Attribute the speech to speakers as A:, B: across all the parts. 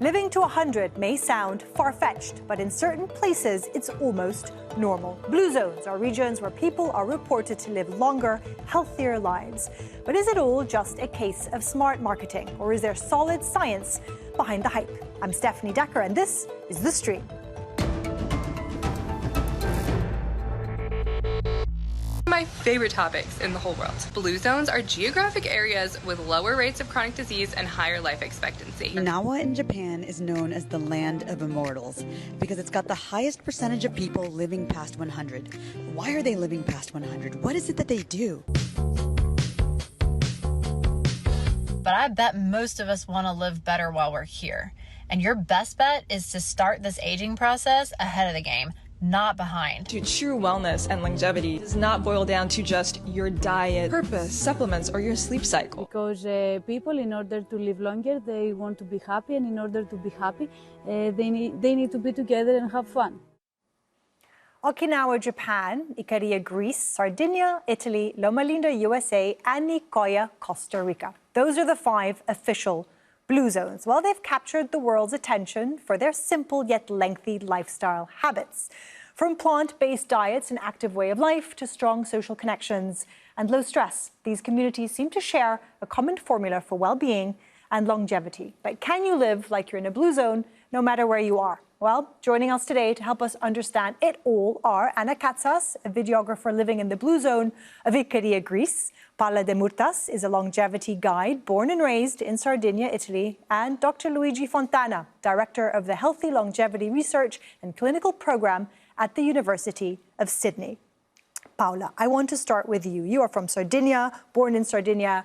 A: Living to 100 may sound far-fetched, but in certain places, it's almost normal. Blue zones are regions where people are reported to live longer, healthier lives. But is it all just a case of smart marketing, or is there solid science behind the hype? I'm Stefanie Dekker, and this is The Stream.
B: My favorite topics in the whole world. Blue zones are geographic areas with lower rates of chronic disease and higher life expectancy.
C: Okinawa in Japan is known as the land of immortals because it's got the highest percentage of people living past 100. Why are they living past 100? What is it that they do?
D: But I bet most of us want to live better while we're here. And your best bet is to start this aging process ahead of the game, not behind.
E: True wellness and longevity does not boil down to just your diet, purpose, supplements, or your sleep cycle.
F: Because people, in order to live longer, they want to be happy, and in order to be happy, they need to be together and have fun.
A: Okinawa, Japan, Icaria, Greece, Sardinia, Italy, Loma Linda, USA, and Nicoya, Costa Rica. Those are the 5 official blue zones. Well, they've captured the world's attention for their simple yet lengthy lifestyle habits. From plant-based diets and active way of life to strong social connections and low stress, these communities seem to share a common formula for well-being and longevity. But can you live like you're in a blue zone no matter where you are? Well, joining us today to help us understand it all are Anna Katsas, a videographer living in the blue zone of Icaria, Greece. Paola Demurtas is a longevity guide born and raised in Sardinia, Italy. And Dr. Luigi Fontana, director of the Healthy Longevity Research and Clinical Program at the University of Sydney. Paola, I want to start with you. You are from Sardinia, born in Sardinia.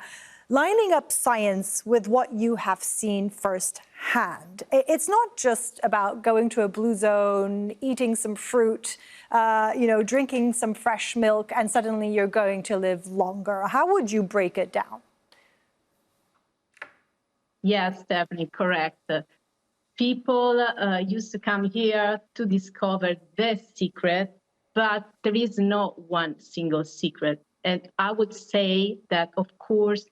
A: Lining up science with what you have seen firsthand. It's not just about going to a blue zone, eating some fruit, drinking some fresh milk, and suddenly you're going to live longer. How would you break it down?
G: Yes, Stephanie, correct. People used to come here to discover the secret, but there is no one single secret. And I would say that, of course,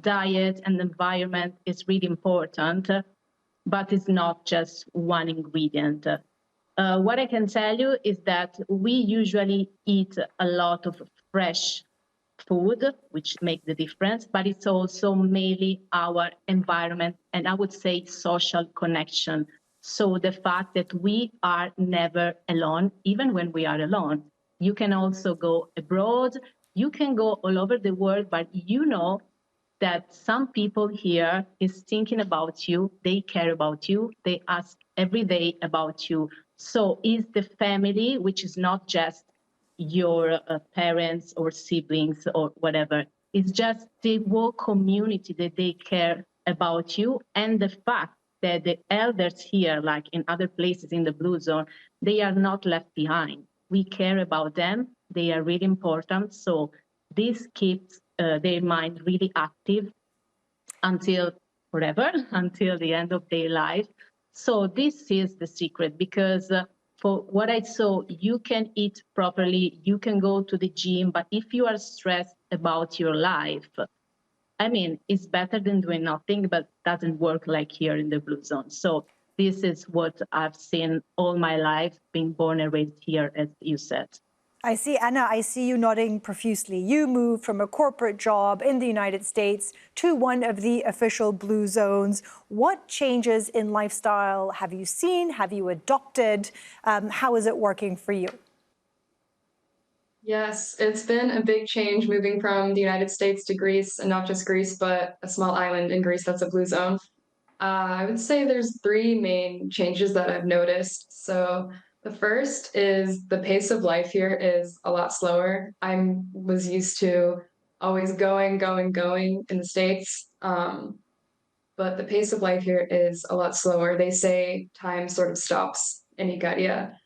G: diet and environment is really important, but it's not just one ingredient. What I can tell you is that we usually eat a lot of fresh food, which makes the difference, but it's also mainly our environment and I would say social connection. So the fact that we are never alone, even when we are alone. You can also go abroad, you can go all over the world, but you know that some people here is thinking about you, they care about you, they ask every day about you. So is the family, which is not just your parents or siblings or whatever, it's just the whole community that they care about you. And the fact that the elders here, like in other places in the blue zone, they are not left behind. We care about them, they are really important. So this keeps their mind really active until forever, until the end of their life. So this is the secret, because for what I saw, you can eat properly, you can go to the gym, but if you are stressed about your life, I mean, it's better than doing nothing, but doesn't work like here in the blue zone. So this is what I've seen all my life, being born and raised here, as you said.
A: I see, Anna, I see you nodding profusely. You moved from a corporate job in the United States to one of the official blue zones. What changes in lifestyle have you seen? Have you adopted? How is it working for you?
H: Yes, it's been a big change moving from the United States to Greece, and not just Greece, but a small island in Greece that's a blue zone. I would say there's 3 main changes that I've noticed. So the first is the pace of life here is a lot slower. I was used to always going in the States, but the pace of life here is a lot slower. They say time sort of stops in Icaria.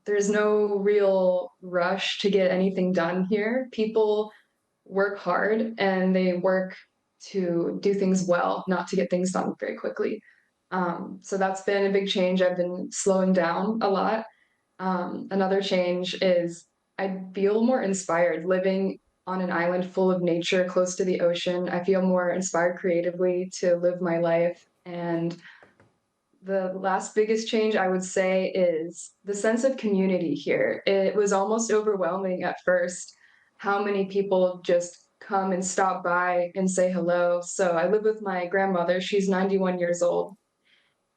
H: There's no real rush to get anything done here. People work hard and they work to do things well, not to get things done very quickly. So that's been a big change. I've been slowing down a lot. Another change is I feel more inspired living on an island full of nature, close to the ocean. I feel more inspired creatively to live my life. And The last biggest change I would say is the sense of community here. It was almost overwhelming at first how many people just come and stop by and say hello. So I live with my grandmother, she's 91 years old.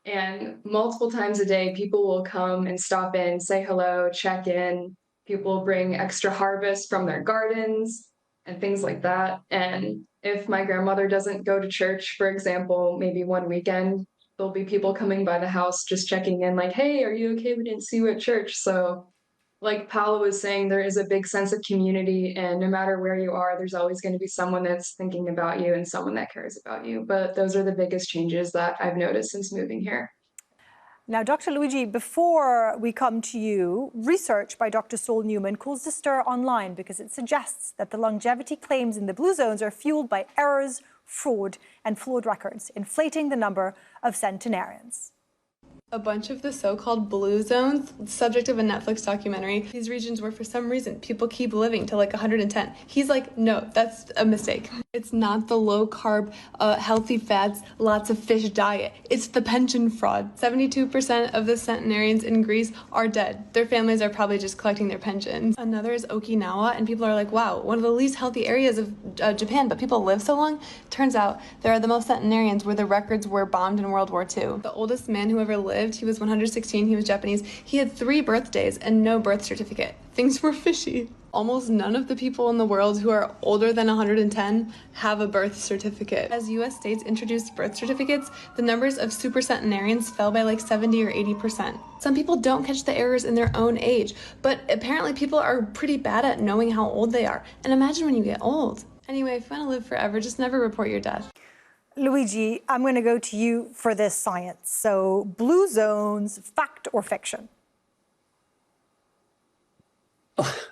H: And multiple times a day, people will come and stop in, say hello, check in. People bring extra harvest from their gardens and things like that. And if my grandmother doesn't go to church, for example, maybe one weekend, there'll be people coming by the house just checking in, like, hey, are you okay? We didn't see you at church. So like Paola was saying, there is a big sense of community, and no matter where you are, there's always going to be someone that's thinking about you and someone that cares about you. But those are the biggest changes that I've noticed since moving here.
A: Now, Dr. Luigi, before we come to you, research by Dr. Sol Newman caused a stir online because it suggests that the longevity claims in the blue zones are fueled by errors, fraud, and flawed records, inflating the number of centenarians.
B: A bunch of the so-called blue zones, subject of a Netflix documentary, these regions where for some reason people keep living to like 110. He's like, no, that's a mistake. It's not the low-carb, healthy fats, lots of fish diet. It's the pension fraud. 72% of the centenarians in Greece are dead. Their families are probably just collecting their pensions. Another is Okinawa, and people are like, wow, one of the least healthy areas of Japan, but people live so long. Turns out there are the most centenarians where the records were bombed in World War II. The oldest man who ever lived, he was 116, he was Japanese. He had 3 birthdays and no birth certificate. Things were fishy. Almost none of the people in the world who are older than 110 have a birth certificate. As US states introduced birth certificates, the numbers of supercentenarians fell by like 70 or 80%. Some people don't catch the errors in their own age, but apparently people are pretty bad at knowing how old they are. And imagine when you get old. Anyway, if you want to live forever, just never report your death.
A: Luigi, I'm going to go to you for this science. So, blue zones, fact or fiction?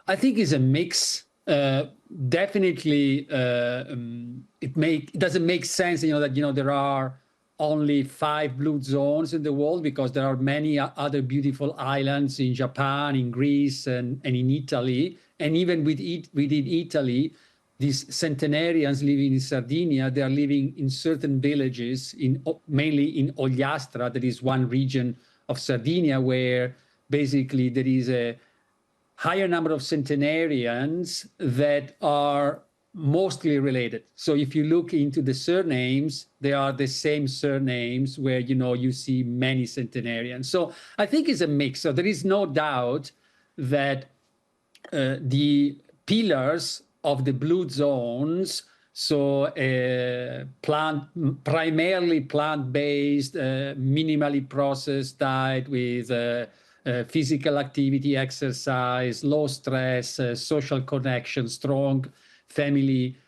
I: I think it's a mix. Definitely, it doesn't make sense, that there are only 5 blue zones in the world, because there are many other beautiful islands in Japan, in Greece, and in Italy, and even within Italy. These centenarians living in Sardinia, they are living in certain villages, mainly in Ogliastra, that is one region of Sardinia, where basically there is a higher number of centenarians that are mostly related. So if you look into the surnames, they are the same surnames where, you see many centenarians. So I think it's a mix. So there is no doubt that the pillars of the blue zones, so primarily plant-based, minimally processed diet with physical activity, exercise, low stress, social connection, strong family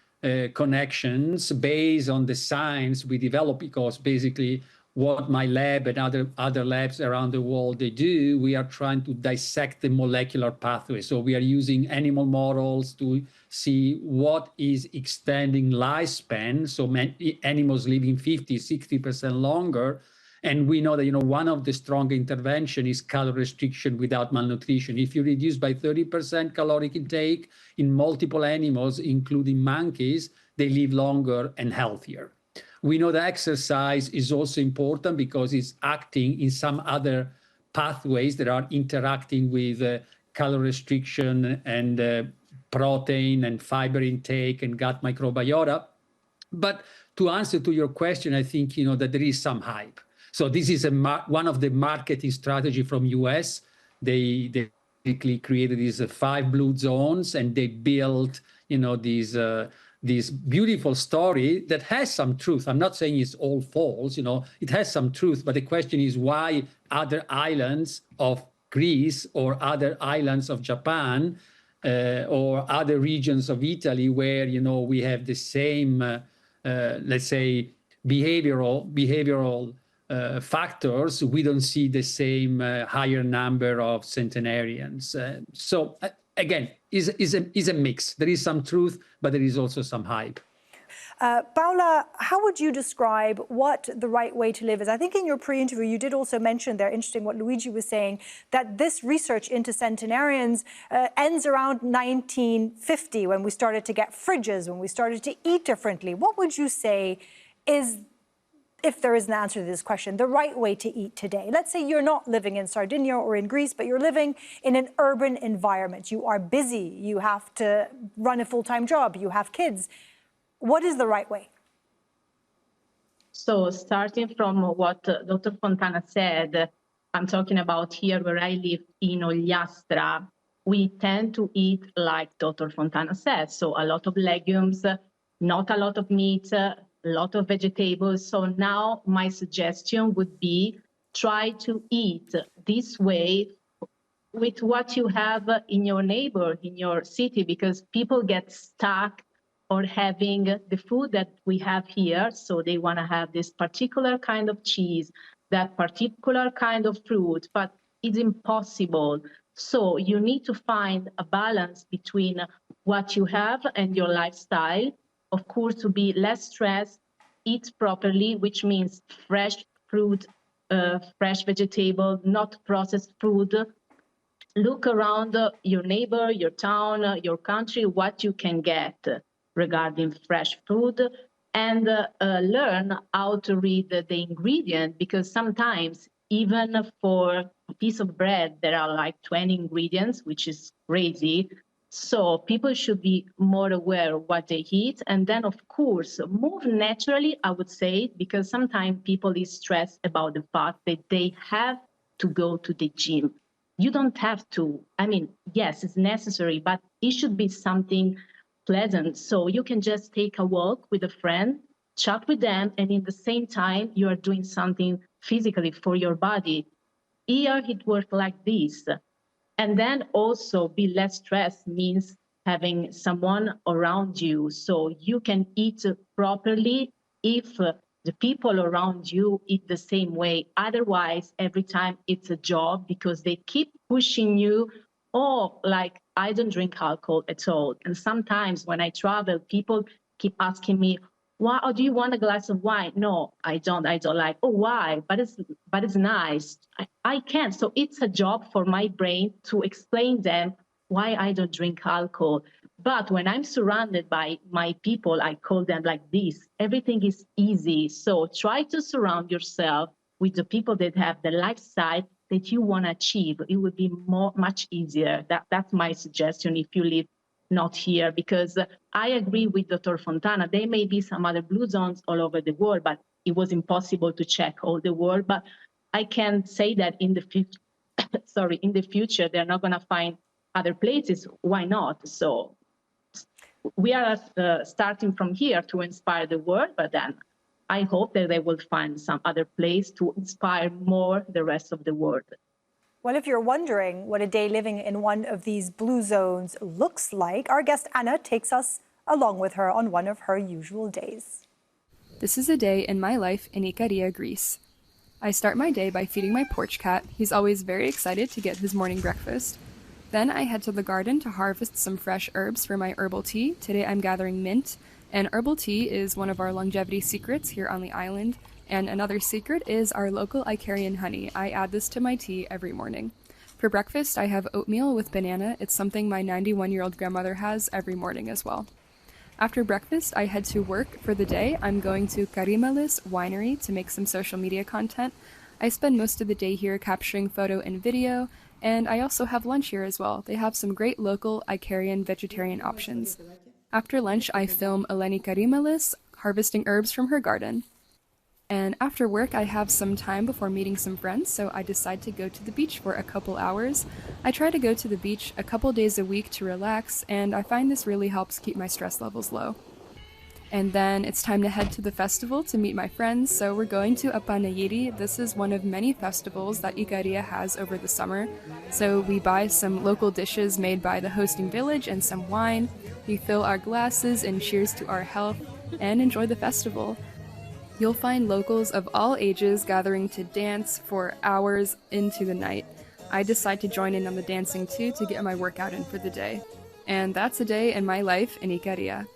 I: connections based on the science we develop, because basically what my lab and other labs around the world, they do, we are trying to dissect the molecular pathway. So we are using animal models to see what is extending lifespan. So animals living 50, 60% longer. And we know that, one of the strong intervention is calorie restriction without malnutrition. If you reduce by 30% caloric intake in multiple animals, including monkeys, they live longer and healthier. We know that exercise is also important because it's acting in some other pathways that are interacting with calorie restriction and protein and fiber intake and gut microbiota. But to answer to your question, I think, that there is some hype. So this is one of the marketing strategy from US. They basically created these 5 blue zones, and they built, this beautiful story that has some truth. I'm not saying it's all false, it has some truth, but the question is why other islands of Greece or other islands of Japan or other regions of Italy where, we have the same, let's say, behavioral factors, we don't see the same higher number of centenarians. So again, is a mix. There is some truth, but there is also some hype.
A: Paola, how would you describe what the right way to live is? I think in your pre-interview, you did also mention there, interesting what Luigi was saying, that this research into centenarians ends around 1950, when we started to get fridges, when we started to eat differently. What would you say is if there is an answer to this question, the right way to eat today? Let's say you're not living in Sardinia or in Greece, but you're living in an urban environment. You are busy, you have to run a full-time job, you have kids. What is the right way?
G: So starting from what Dr. Fontana said, I'm talking about here where I live in Ogliastra, we tend to eat like Dr. Fontana said. So a lot of legumes, not a lot of meat, a lot of vegetables. So now my suggestion would be try to eat this way with what you have in your neighbor, in your city, because people get stuck or having the food that we have here. So they want to have this particular kind of cheese, that particular kind of fruit, but it's impossible. So you need to find a balance between what you have and your lifestyle. Of course, to be less stressed, eat properly, which means fresh fruit, fresh vegetable, not processed food. Look around your neighbor, your town, your country, what you can get regarding fresh food, and learn how to read the ingredient, because sometimes even for a piece of bread, there are like 20 ingredients, which is crazy. So people should be more aware of what they eat. And then, of course, move naturally, I would say, because sometimes people is stressed about the fact that they have to go to the gym. You don't have to. I mean, yes, it's necessary, but it should be something pleasant. So you can just take a walk with a friend, chat with them, and in the same time, you are doing something physically for your body. Here, it works like this. And then also be less stressed means having someone around you so you can eat properly if the people around you eat the same way. Otherwise, every time it's a job because they keep pushing you. Oh, like I don't drink alcohol at all. And sometimes when I travel, people keep asking me, why, or do you want a glass of wine? No, I don't like, oh, why? But it's nice. I can't. So it's a job for my brain to explain them why I don't drink alcohol. But when I'm surrounded by my people, I call them like this, everything is easy. So try to surround yourself with the people that have the lifestyle that you want to achieve. It would be much easier. That's my suggestion if you live not here, because I agree with Dr. Fontana. There may be some other blue zones all over the world, but it was impossible to check all the world. But I can say that in the future, in the future, they're not going to find other places. Why not? So we are starting from here to inspire the world, but then I hope that they will find some other place to inspire more the rest of the world.
A: Well, if you're wondering what a day living in one of these blue zones looks like, our guest Anna takes us along with her on one of her usual days.
J: This is a day in my life in Ikaria, Greece. I start my day by feeding my porch cat. He's always very excited to get his morning breakfast. Then I head to the garden to harvest some fresh herbs for my herbal tea. Today I'm gathering mint, and herbal tea is one of our longevity secrets here on the island. And another secret is our local Icarian honey. I add this to my tea every morning. For breakfast, I have oatmeal with banana. It's something my 91-year-old grandmother has every morning as well. After breakfast, I head to work for the day. I'm going to Karimalis Winery to make some social media content. I spend most of the day here capturing photo and video, and I also have lunch here as well. They have some great local Icarian vegetarian options. After lunch, I film Eleni Karimalis harvesting herbs from her garden. And after work, I have some time before meeting some friends, so I decide to go to the beach for a couple hours. I try to go to the beach a couple days a week to relax, and I find this really helps keep my stress levels low. And then it's time to head to the festival to meet my friends, so we're going to Apanagiri. This is one of many festivals that Ikaria has over the summer. So we buy some local dishes made by the hosting village and some wine. We fill our glasses and cheers to our health, and enjoy the festival. You'll find locals of all ages gathering to dance for hours into the night. I decide to join in on the dancing too to get my workout in for the day. And that's a day in my life in Ikaria.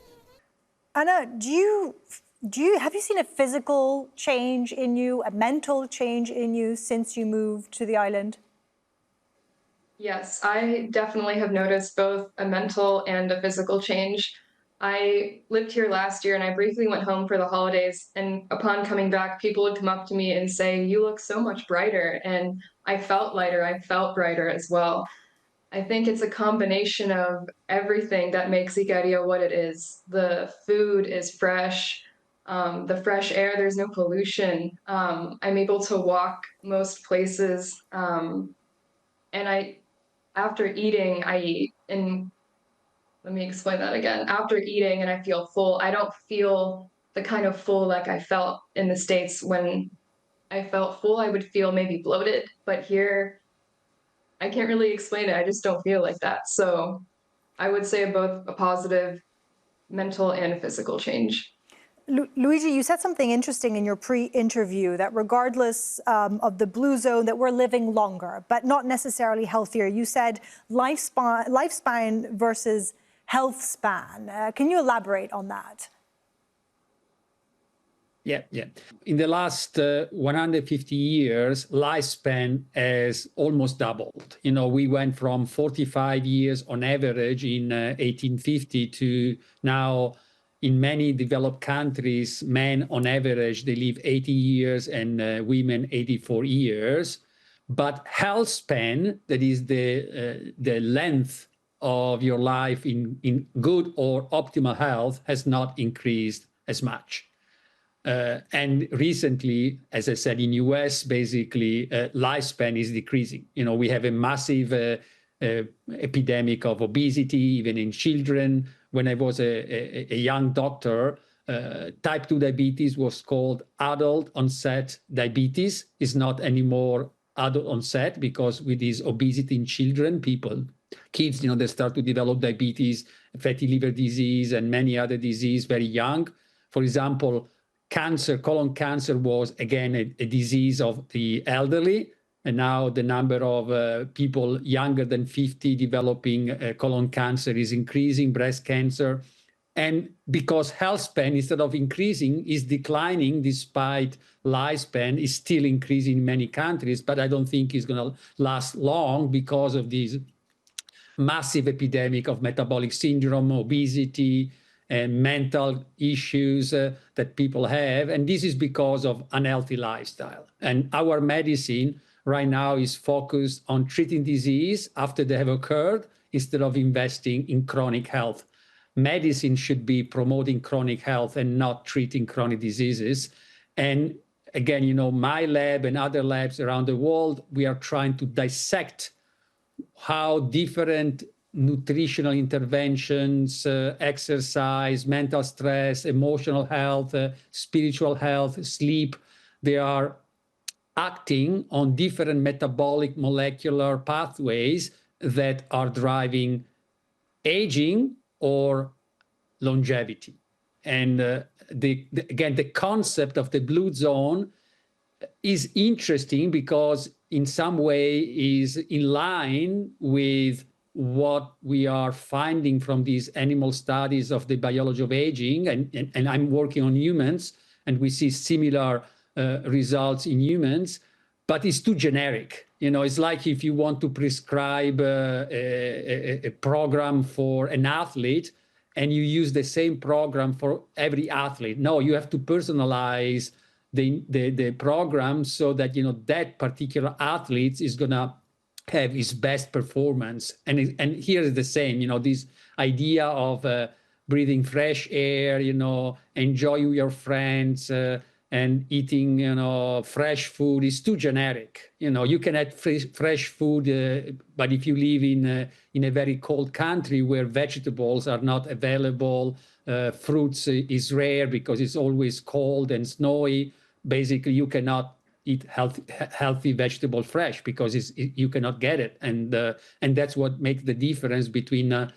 A: Anna, have you seen a physical change in you, a mental change in you since you moved to the island?
H: Yes, I definitely have noticed both a mental and a physical change. I lived here last year and I briefly went home for the holidays. And upon coming back, people would come up to me and say, "You look so much brighter." And I felt lighter. I felt brighter as well. I think it's a combination of everything that makes Ikaria what it is. The food is fresh, the fresh air, there's no pollution. I'm able to walk most places. And after eating, I eat. And let me explain that again. After eating and I feel full, I don't feel the kind of full like I felt in the States. When I felt full, I would feel maybe bloated, but here I can't really explain it. I just don't feel like that. So I would say both a positive mental and physical change.
A: Luigi, you said something interesting in your pre-interview that regardless of the blue zone, that we're living longer, but not necessarily healthier. You said lifespan versus health span. Can you elaborate on that?
I: Yeah. In the last 150 years, lifespan has almost doubled. We went from 45 years on average in 1850 to now in many developed countries, men on average, they live 80 years and women 84 years. But health span, that is the length of your life in good or optimal health, has not increased as much. And recently, as I said, in US, basically, lifespan is decreasing. We have a massive epidemic of obesity, even in children. When I was a young doctor, type 2 diabetes was called adult onset diabetes. It's not anymore adult onset, because with this obesity in children, kids, they start to develop diabetes, fatty liver disease, and many other diseases very young. For example, cancer, colon cancer was, again, a disease of the elderly. And now the number of people younger than 50 developing colon cancer is increasing, breast cancer. And because health span, instead of increasing, is declining despite lifespan, is still increasing in many countries. But I don't think it's going to last long because of this massive epidemic of metabolic syndrome, obesity, and mental issues that people have. And this is because of unhealthy lifestyle. And our medicine right now is focused on treating disease after they have occurred instead of investing in chronic health. Medicine should be promoting chronic health and not treating chronic diseases. And again, my lab and other labs around the world, we are trying to dissect how different nutritional interventions, exercise, mental stress, emotional health, spiritual health, sleep, they are acting on different metabolic molecular pathways that are driving aging or longevity. And again, the concept of the blue zone is interesting because in some way is in line with what we are finding from these animal studies of the biology of aging. And I'm working on humans, and we see similar results in humans, but it's too generic. It's like if you want to prescribe a program for an athlete and you use the same program for every athlete. No, you have to personalize the program so that, that particular athlete is going to have his best performance. And here is the same, this idea of breathing fresh air, enjoy with your friends, and eating, fresh food is too generic. You can have fresh food, but if you live in a very cold country where vegetables are not available, fruits is rare because it's always cold and snowy, basically you cannot eat healthy vegetable fresh because you cannot get it. And that's what makes the difference between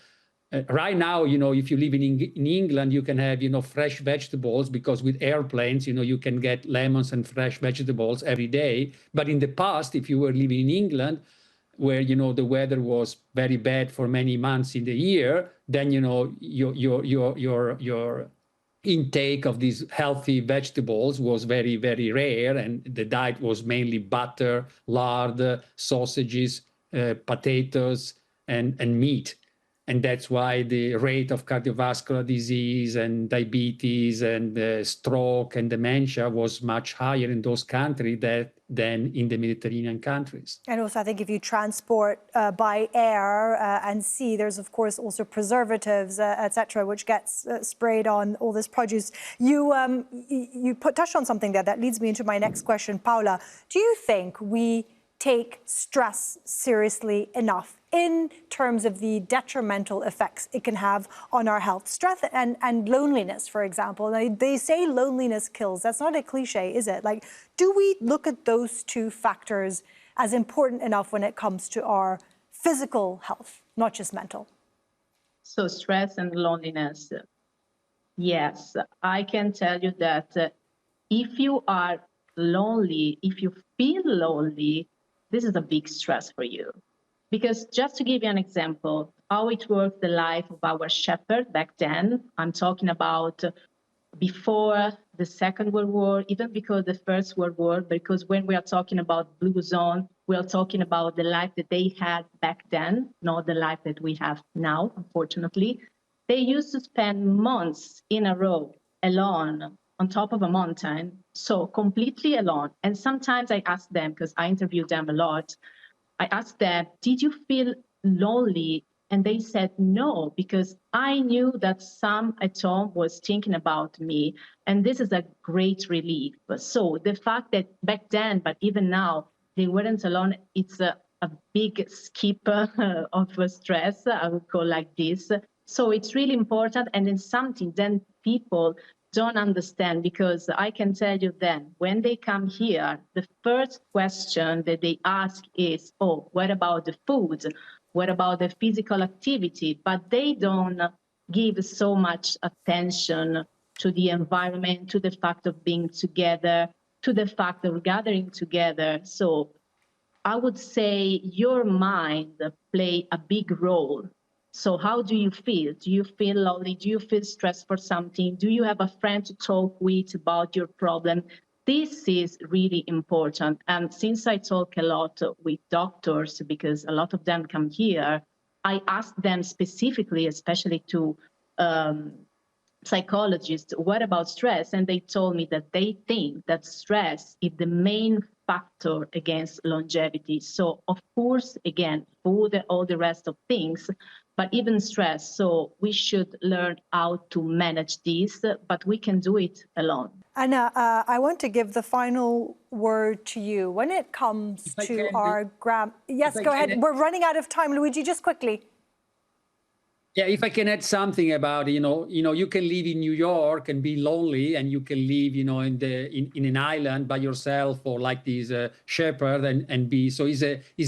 I: right now, if you live in England, you can have, fresh vegetables because with airplanes, you can get lemons and fresh vegetables every day. But in the past, if you were living in England, where, the weather was very bad for many months in the year, then, your intake of these healthy vegetables was very, very rare. And the diet was mainly butter, lard, sausages, potatoes, and meat. And that's why the rate of cardiovascular disease and diabetes and stroke and dementia was much higher in those countries than in the Mediterranean countries.
A: And also, I think if you transport by air and sea, there's of course also preservatives, etc., which gets sprayed on all this produce. You touched on something there that leads me into my next question, Paola. Do you think we take stress seriously enough in terms of the detrimental effects it can have on our health? Stress and loneliness, for example. They say loneliness kills. That's not a cliche, is it? Like, do we look at those two factors as important enough when it comes to our physical health, not just mental?
G: So stress and loneliness. Yes, I can tell you that if you are lonely, if you feel lonely, this is a big stress for you. Because just to give you an example, how it worked the life of our shepherd back then, I'm talking about before the Second World War, even before the First World War, because when we are talking about Blue Zone, we are talking about the life that they had back then, not the life that we have now, unfortunately. They used to spend months in a row alone on top of a mountain, so completely alone. And sometimes I ask them, because I interview them a lot, I asked them, did you feel lonely? And they said no, because I knew that some at home was thinking about me. And this is a great relief. So the fact that back then, but even now, they weren't alone, it's a big skip of stress, I would call like this. So it's really important. And it's something then people don't understand, because I can tell you then, when they come here, the first question that they ask is, oh, what about the food? What about the physical activity? But they don't give so much attention to the environment, to the fact of being together, to the fact of gathering together. So I would say your mind play a big role. So how do you feel? Do you feel lonely? Do you feel stressed for something? Do you have a friend to talk with about your problem? This is really important. And since I talk a lot with doctors, because a lot of them come here, I ask them specifically, especially to psychologists, what about stress? And they told me that they think that stress is the main factor against longevity. So of course, again, food and all the rest of things, but even stress. So we should learn how to manage this, but we can do it alone.
A: Anna, I want to give the final word to you. When it comes to our Yes, go ahead. We're running out of time, Luigi, just quickly.
I: Yeah, if I can add something about, you can live in New York and be lonely, and you can live, in an island by yourself, or like this shepherd and be. So it's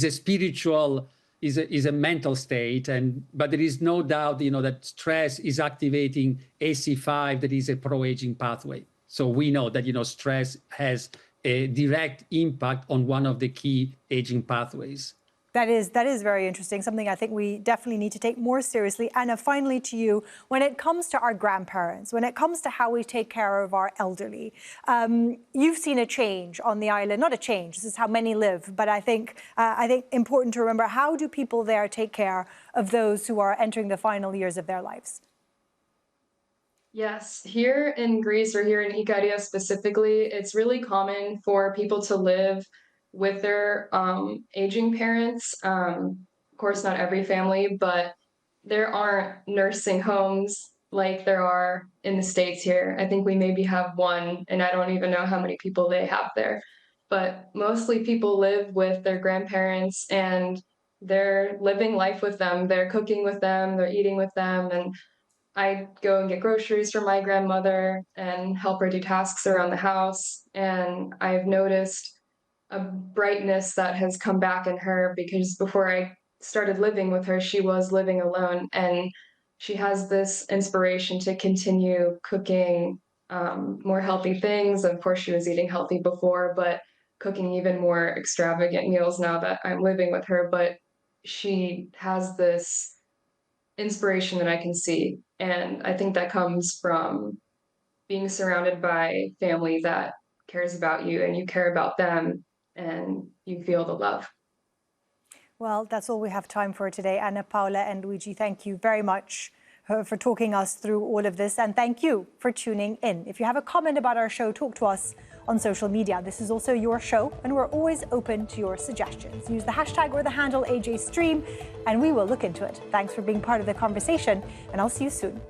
I: a spiritual, is a mental state, but there is no doubt, that stress is activating AC5, that is a pro-aging pathway. So we know that, stress has a direct impact on one of the key aging pathways.
A: That is very interesting, something I think we definitely need to take more seriously. Anna, finally to you, when it comes to our grandparents, when it comes to how we take care of our elderly, you've seen a change on the island, not a change, this is how many live, but I think important to remember, how do people there take care of those who are entering the final years of their lives?
H: Yes, here in Greece, or here in Ikaria specifically, it's really common for people to live with their aging parents. Of course, not every family, but there aren't nursing homes like there are in the States here. I think we maybe have one, and I don't even know how many people they have there. But mostly people live with their grandparents, and they're living life with them. They're cooking with them, they're eating with them, and I go and get groceries for my grandmother and help her do tasks around the house. And I've noticed a brightness that has come back in her, because before I started living with her, she was living alone, and she has this inspiration to continue cooking more healthy things. Of course, she was eating healthy before, but cooking even more extravagant meals now that I'm living with her. But she has this inspiration that I can see, and I think that comes from being surrounded by family that cares about you, and you care about them, and you feel the love.
A: Well, Well, that's all we have time for today. Anna, Paola, and Luigi, thank you very much for talking us through all of this. And thank you for tuning in. If you have a comment about our show, talk to us on social media. This is also your show, and we're always open to your suggestions. Use the hashtag or the handle AJStream, and we will look into it. Thanks for being part of the conversation, and I'll see you soon.